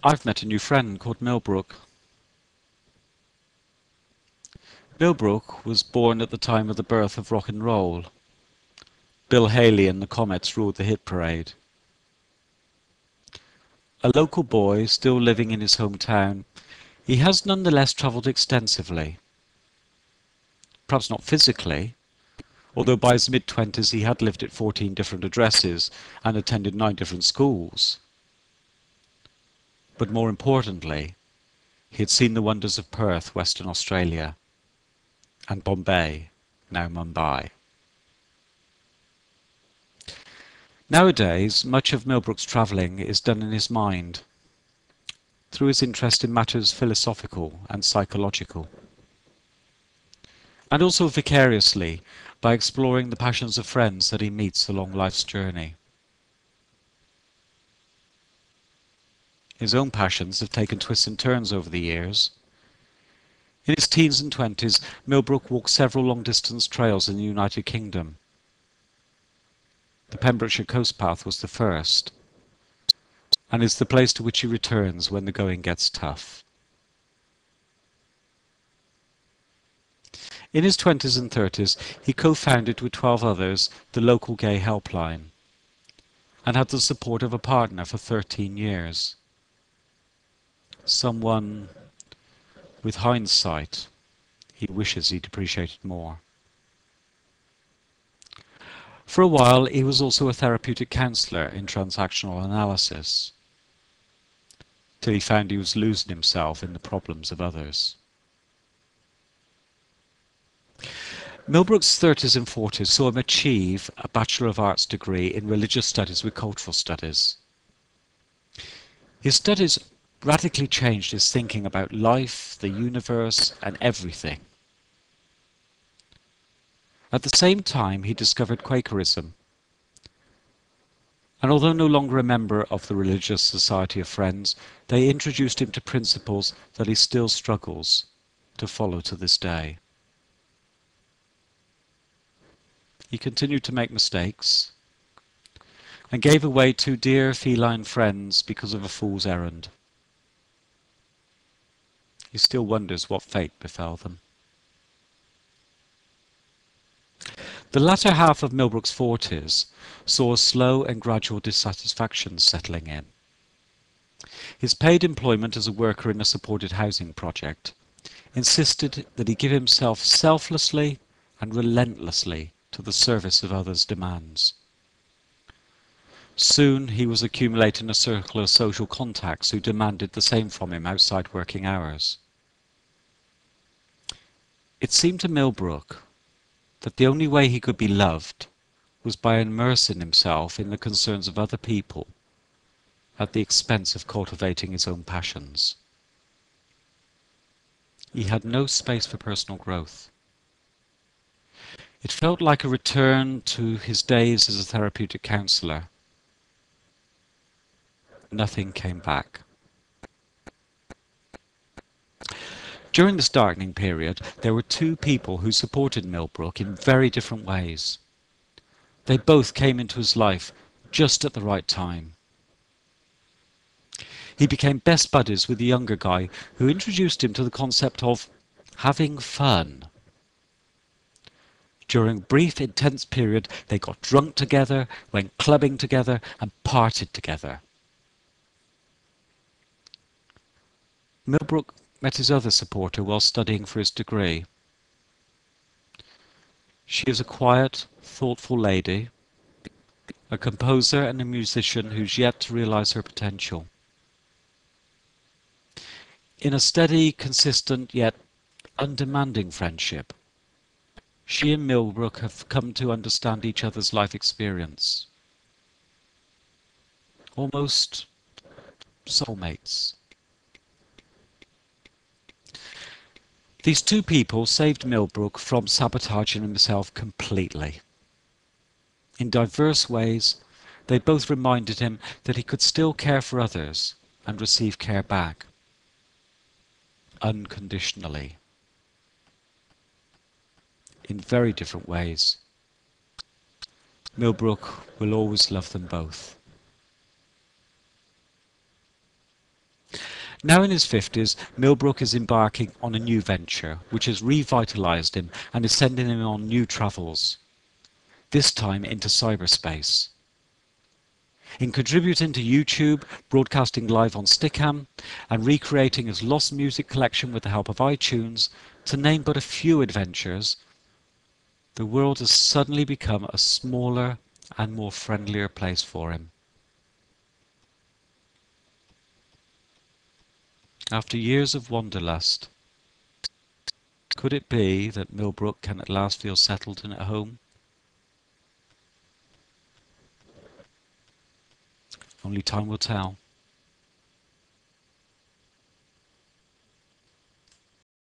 I've met a new friend called Millbrook. Millbrook was born at the time of the birth of rock and roll. Bill Haley and the Comets ruled the hit parade. A local boy still living in his hometown, he has nonetheless travelled extensively. Perhaps not physically, although by his mid-20s he had lived at 14 different addresses and attended 9 different schools. But more importantly, he had seen the wonders of Perth, Western Australia, and Bombay, now Mumbai. Nowadays, much of Millbrook's travelling is done in his mind, through his interest in matters philosophical and psychological, and also vicariously by exploring the passions of friends that he meets along life's journey. His own passions have taken twists and turns over the years. In his teens and 20s, Millbrook walked several long-distance trails in the United Kingdom. The Pembrokeshire Coast Path was the first, and is the place to which he returns when the going gets tough. In his 20s and 30s, he co-founded with 12 others the local gay helpline, and had the support of a partner for 13 years. Someone, with hindsight, he wishes he'd appreciated more. For a while, he was also a therapeutic counsellor in transactional analysis, till he found he was losing himself in the problems of others. Millbrook's 30s and 40s saw him achieve a Bachelor of Arts degree in Religious Studies with Cultural Studies. His studies radically changed his thinking about life, the universe, and everything. At the same time, he discovered Quakerism, and although no longer a member of the Religious Society of Friends, they introduced him to principles that he still struggles to follow to this day. He continued to make mistakes, and gave away 2 dear feline friends because of a fool's errand. He still wonders what fate befell them. The latter half of Millbrook's 40s saw a slow and gradual dissatisfaction settling in. His paid employment as a worker in a supported housing project insisted that he give himself selflessly and relentlessly to the service of others' demands. Soon he was accumulating a circle of social contacts who demanded the same from him outside working hours. It seemed to Millbrook that the only way he could be loved was by immersing himself in the concerns of other people at the expense of cultivating his own passions. He had no space for personal growth. It felt like a return to his days as a therapeutic counsellor. Nothing came back. During this darkening period, there were 2 people who supported Millbrook in very different ways. They both came into his life just at the right time. He became best buddies with a younger guy who introduced him to the concept of having fun. During a brief, intense period, they got drunk together, went clubbing together, and partied together. Millbrook met his other supporter while studying for his degree. She is a quiet, thoughtful lady, a composer and a musician who's yet to realize her potential. In a steady, consistent, yet undemanding friendship, she and Millbrook have come to understand each other's life experience. Almost soulmates. These 2 people saved Millbrook from sabotaging himself completely. In diverse ways, they both reminded him that he could still care for others and receive care back, unconditionally, in very different ways. Millbrook will always love them both. Now in his 50s, Millbrook is embarking on a new venture, which has revitalized him and is sending him on new travels, this time into cyberspace. In contributing to YouTube, broadcasting live on Stickam, and recreating his lost music collection with the help of iTunes, to name but a few adventures, the world has suddenly become a smaller and more friendlier place for him. After years of wanderlust, could it be that Millbrook can at last feel settled and at home? Only time will tell.